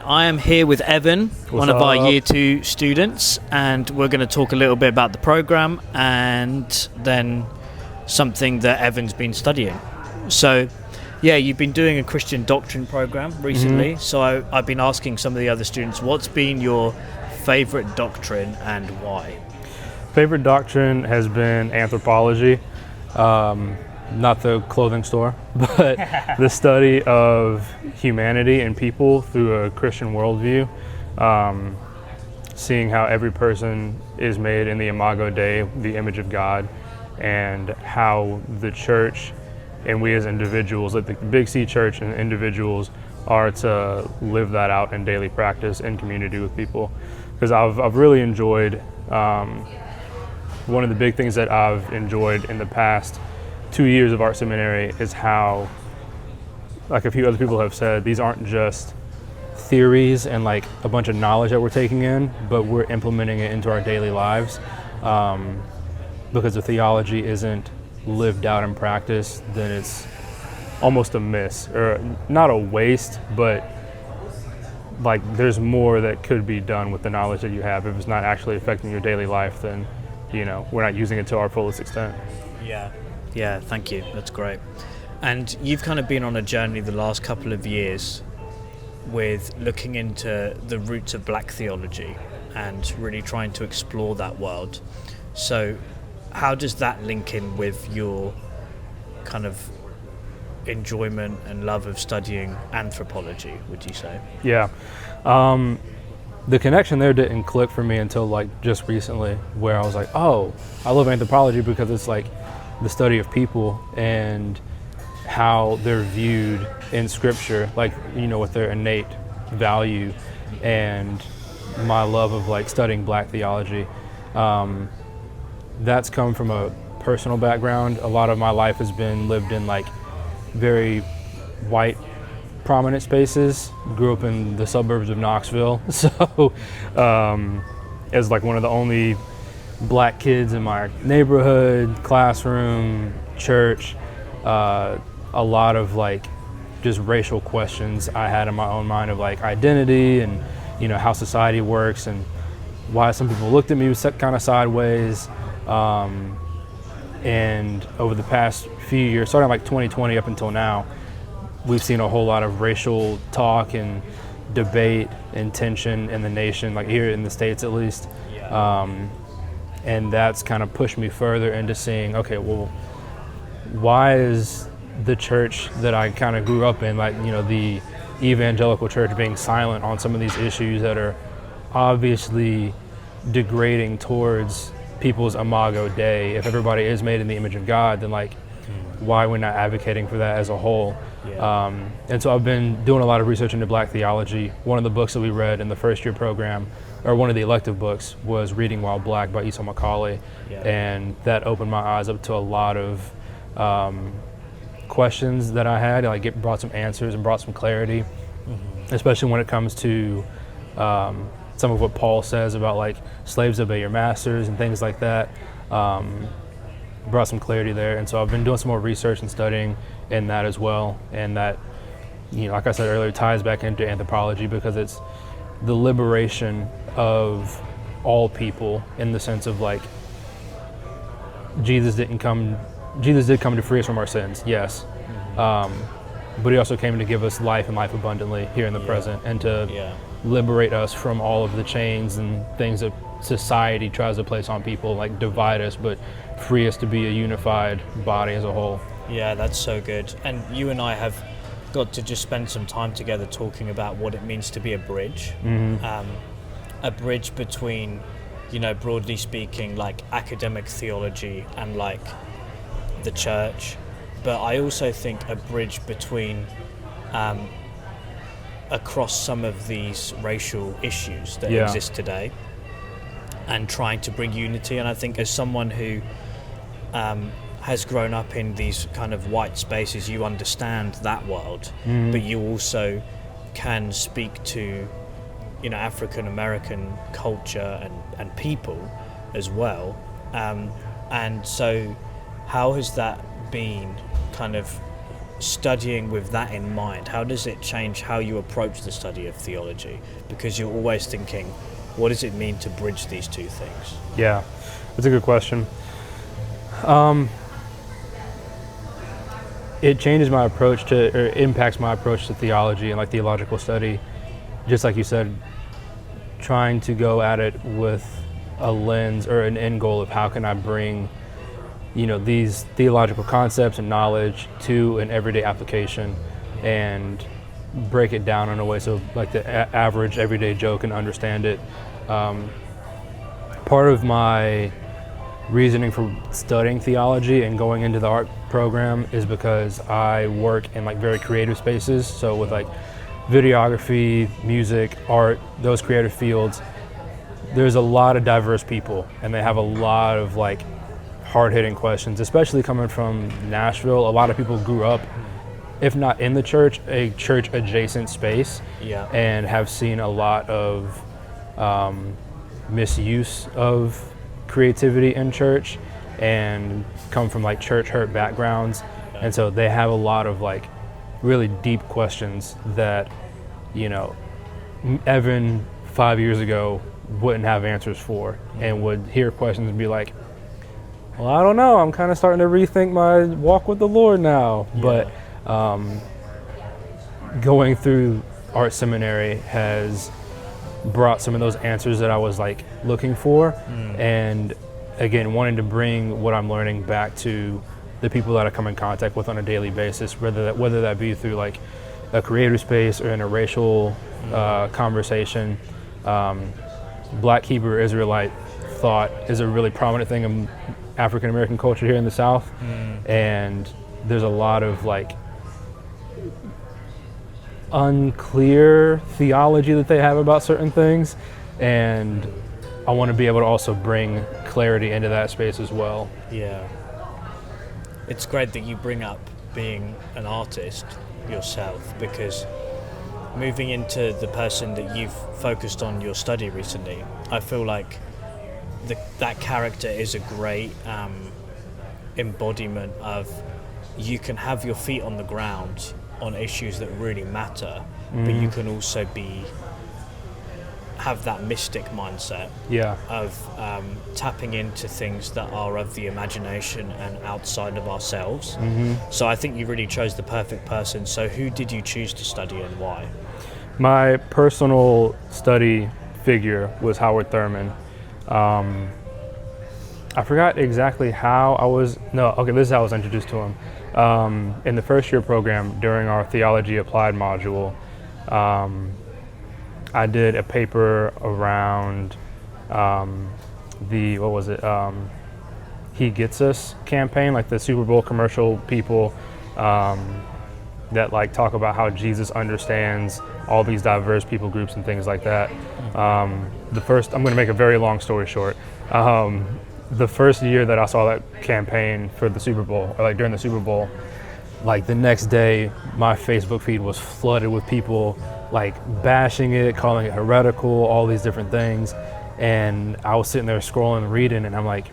I am here with Evan, one of our Year 2 students, and we're going to talk a little bit about the program and then something that Evan's been studying. So, yeah, you've been doing a Christian Doctrine program recently, so I've been asking some of the other students, what's been your favourite doctrine and why? Favorite doctrine has been Anthropology. Not the clothing store, but the study of humanity and people through a Christian worldview. Seeing how every person is made in the Imago Dei, the image of God, and how the church and we as individuals, like the Big C Church and individuals, are to live that out in daily practice in community with people. Because I've really enjoyed, one of the big things that I've enjoyed in the past 2 years of art seminary is how, like a few other people have said, these aren't just theories and like a bunch of knowledge that we're taking in, but we're implementing it into our daily lives. Because the theology isn't lived out in practice, then it's almost a miss, or not a waste, but like there's more that could be done with the knowledge that you have. If it's not actually affecting your daily life, then we're not using it to our fullest extent. Yeah, thank you. That's great. And you've kind of been on a journey the last couple of years with looking into the roots of black theology and really trying to explore that world. So how does that link in with your kind of enjoyment and love of studying anthropology, would you say? Yeah. The connection there didn't click for me until like just recently, where I was like, oh, I love anthropology because it's like the study of people and how they're viewed in scripture, like, with their innate value, and my love of like studying black theology. That's come from a personal background. A lot of my life has been lived in like very white prominent spaces. Grew up in the suburbs of Knoxville. So as like one of the only black kids in my neighborhood, classroom, church, a lot of like just racial questions I had in my own mind of like identity and how society works and why some people looked at me kind of sideways. And over the past few years, starting like 2020 up until now, we've seen a whole lot of racial talk and debate and tension in the nation, like here in the States at least. And that's kind of pushed me further into seeing, okay, well, why is the church that I kind of grew up in, like, the evangelical church, being silent on some of these issues that are obviously degrading towards people's Imago Dei? If everybody is made in the image of God, then like, why are we not advocating for that as a whole? And so I've been doing a lot of research into black theology. One of the books that we read in the first year program, or one of the elective books, was Reading While Black by Esau Macaulay. And that opened my eyes up to a lot of questions that I had. Like, it brought some answers and brought some clarity, especially when it comes to some of what Paul says about like slaves obey your masters and things like that. Brought some clarity there, and so I've been doing some more research and studying in that as well. And that, like I said earlier, ties back into anthropology because it's the liberation of all people, in the sense of like Jesus did come to free us from our sins, yes, but he also came to give us life and life abundantly here in the present, and to liberate us from all of the chains and things that society tries to place on people, like divide us, but free us to be a unified body as a whole. Yeah, that's so good. And you and I have got to just spend some time together talking about what it means to be a bridge. A bridge between, broadly speaking, like academic theology and like the church. But I also think a bridge between across some of these racial issues that exist today, and trying to bring unity. And I think as someone who has grown up in these kind of white spaces, you understand that world, but you also can speak to, African American culture and people as well. And so how has that been kind of studying with that in mind, how does it change how you approach the study of theology? Because you're always thinking, what does it mean to bridge these two things? Yeah, that's a good question. It changes my approach to, or impacts my approach to theology and like theological study. Just like you said, trying to go at it with a lens or an end goal of how can I bring, these theological concepts and knowledge to an everyday application and break it down in a way so like the average everyday Joe can understand it. Part of my reasoning for studying theology and going into the art program is because I work in like very creative spaces. So with like videography, music, art, those creative fields, there's a lot of diverse people and they have a lot of like hard-hitting questions, especially coming from Nashville. A lot of people grew up, if not in the church, a church adjacent space, and have seen a lot of misuse of creativity in church and come from like church hurt backgrounds. And so they have a lot of like really deep questions that, Evan 5 years ago wouldn't have answers for, and would hear questions and be like, well, I don't know, I'm kind of starting to rethink my walk with the Lord now. But going through art seminary has brought some of those answers that I was like looking for, and again wanting to bring what I'm learning back to the people that I come in contact with on a daily basis, whether that be through like a creative space or in a racial conversation. Black Hebrew Israelite thought is a really prominent thing in African American culture here in the South, and there's a lot of like unclear theology that they have about certain things, and I want to be able to also bring clarity into that space as well. Yeah. It's great that you bring up being an artist yourself, because moving into the person that you've focused on your study recently, I feel like that character is a great embodiment of you can have your feet on the ground on issues that really matter, but you can also have that mystic mindset of tapping into things that are of the imagination and outside of ourselves. So I think you really chose the perfect person. So who did you choose to study and why? My personal study figure was Howard Thurman. I forgot exactly how this is how I was introduced to him. In the first year program, during our theology applied module, I did a paper around He Gets Us campaign, like the Super Bowl commercial people that like talk about how Jesus understands all these diverse people groups and things like that. I'm going to make a very long story short. The first year that I saw that campaign for the Super Bowl, or like during the Super Bowl, like the next day, my Facebook feed was flooded with people like bashing it, calling it heretical, all these different things. And I was sitting there scrolling and reading, and I'm like,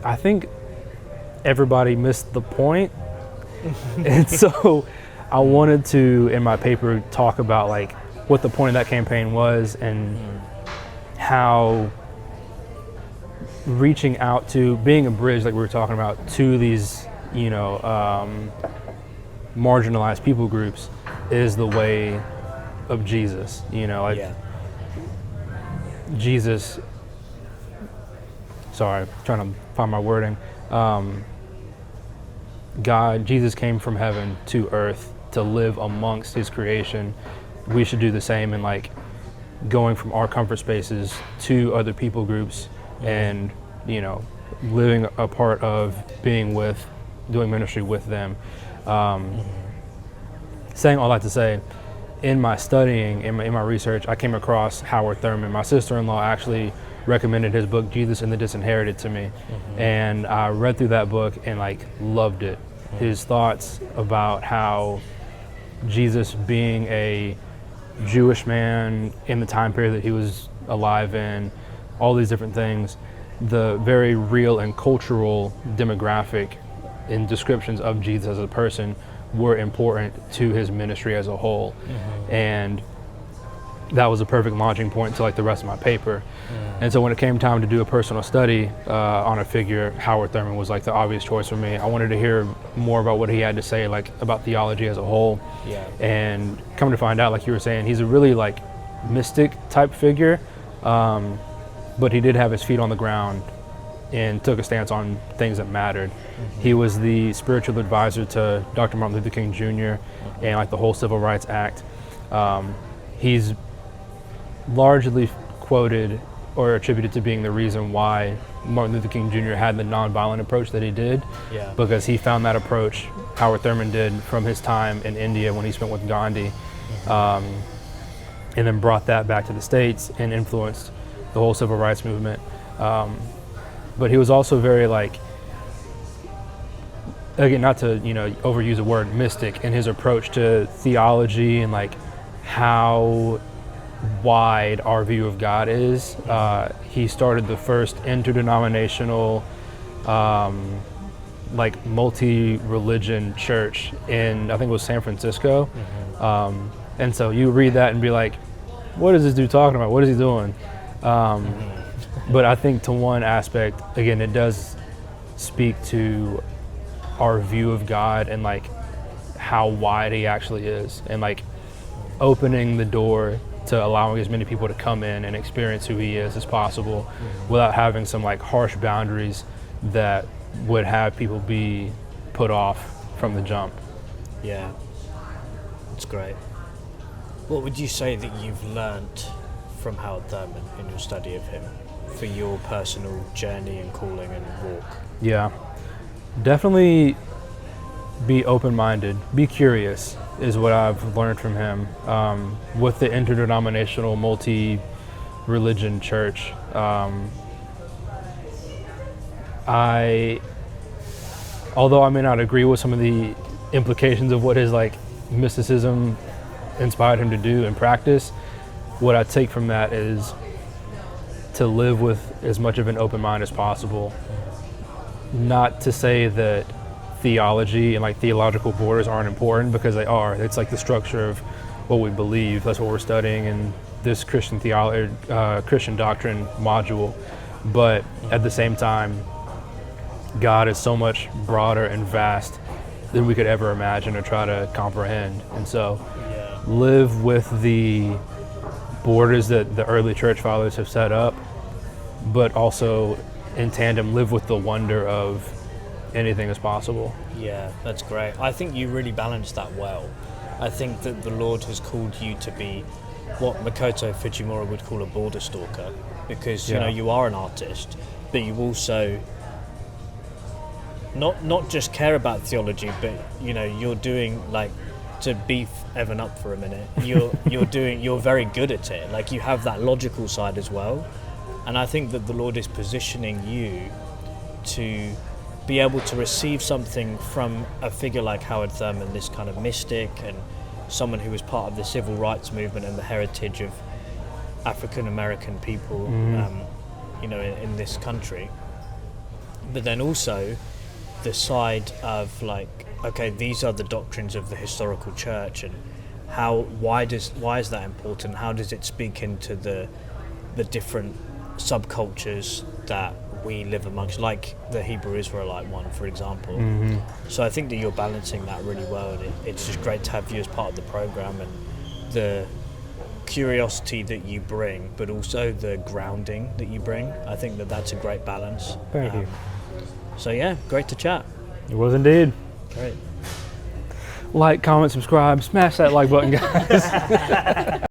I think everybody missed the point. And so I wanted to, in my paper, talk about like what the point of that campaign was and how reaching out to, being a bridge, like we were talking about, to these, marginalized people groups is the way of Jesus, Jesus, sorry, trying to find my wording. Jesus came from heaven to earth to live amongst his creation. We should do the same, and like going from our comfort spaces to other people groups and, living a part of being with, doing ministry with them. Saying all that to say, in my studying, in my research, I came across Howard Thurman. My sister-in-law actually recommended his book, Jesus and the Disinherited, to me. And I read through that book and like loved it. His thoughts about how Jesus, being a Jewish man in the time period that he was alive in, all these different things, the very real and cultural demographic in descriptions of Jesus as a person were important to his ministry as a whole. And that was a perfect launching point to like the rest of my paper. And so when it came time to do a personal study on a figure, Howard Thurman was like the obvious choice for me. I wanted to hear more about what he had to say, like about theology as a whole. And come to find out, like you were saying, he's a really like mystic type figure, but he did have his feet on the ground and took a stance on things that mattered. He was the spiritual advisor to Dr. Martin Luther King Jr. And like the whole Civil Rights Act. He's largely quoted or attributed to being the reason why Martin Luther King Jr. had the nonviolent approach that he did, because he found that approach, Howard Thurman did, from his time in India when he spent with Gandhi, and then brought that back to the States and influenced the whole civil rights movement. But he was also very like, again, not to overuse the word mystic in his approach to theology and like how wide our view of God is. He started the first interdenominational like multi-religion church in, I think it was San Francisco. And so you read that and be like, what is this dude talking about? What is he doing? But I think to one aspect, again, it does speak to our view of God and like how wide he actually is, and like opening the door to allowing as many people to come in and experience who he is as possible without having some like harsh boundaries that would have people be put off from the jump. Yeah, that's great. What would you say that you've learnt from Howard Thurman in your study of him for your personal journey and calling and walk? Yeah, definitely be open-minded, be curious is what I've learned from him. With the interdenominational multi-religion church, although I may not agree with some of the implications of what his like mysticism inspired him to do in practice, what I take from that is to live with as much of an open mind as possible. Not to say that theology and like theological borders aren't important, because they are. It's like the structure of what we believe. That's what we're studying in this Christian Christian doctrine module. But at the same time, God is so much broader and vast than we could ever imagine or try to comprehend. And so live with the borders that the early church fathers have set up, but also in tandem live with the wonder of anything is possible. Yeah, that's great. I think you really balance that well. I think that the Lord has called you to be what Makoto Fujimura would call a border stalker, because you are an artist, but you also not just care about theology, but you're doing, like, to beef Evan up for a minute, you're very good at it. Like, you have that logical side as well, and I think that the Lord is positioning you to be able to receive something from a figure like Howard Thurman, this kind of mystic and someone who was part of the civil rights movement and the heritage of African American people, in this country. But then also the side of like, okay, these are the doctrines of the historical church, and why is that important? How does it speak into the different subcultures that we live amongst, like the Hebrew Israelite one, for example. So I think that you're balancing that really well, and it's just great to have you as part of the program, and the curiosity that you bring, but also the grounding that you bring. I think that that's a great balance. Thank you. So yeah, great to chat. It was indeed. Great. Like, comment, subscribe, smash that like button, guys.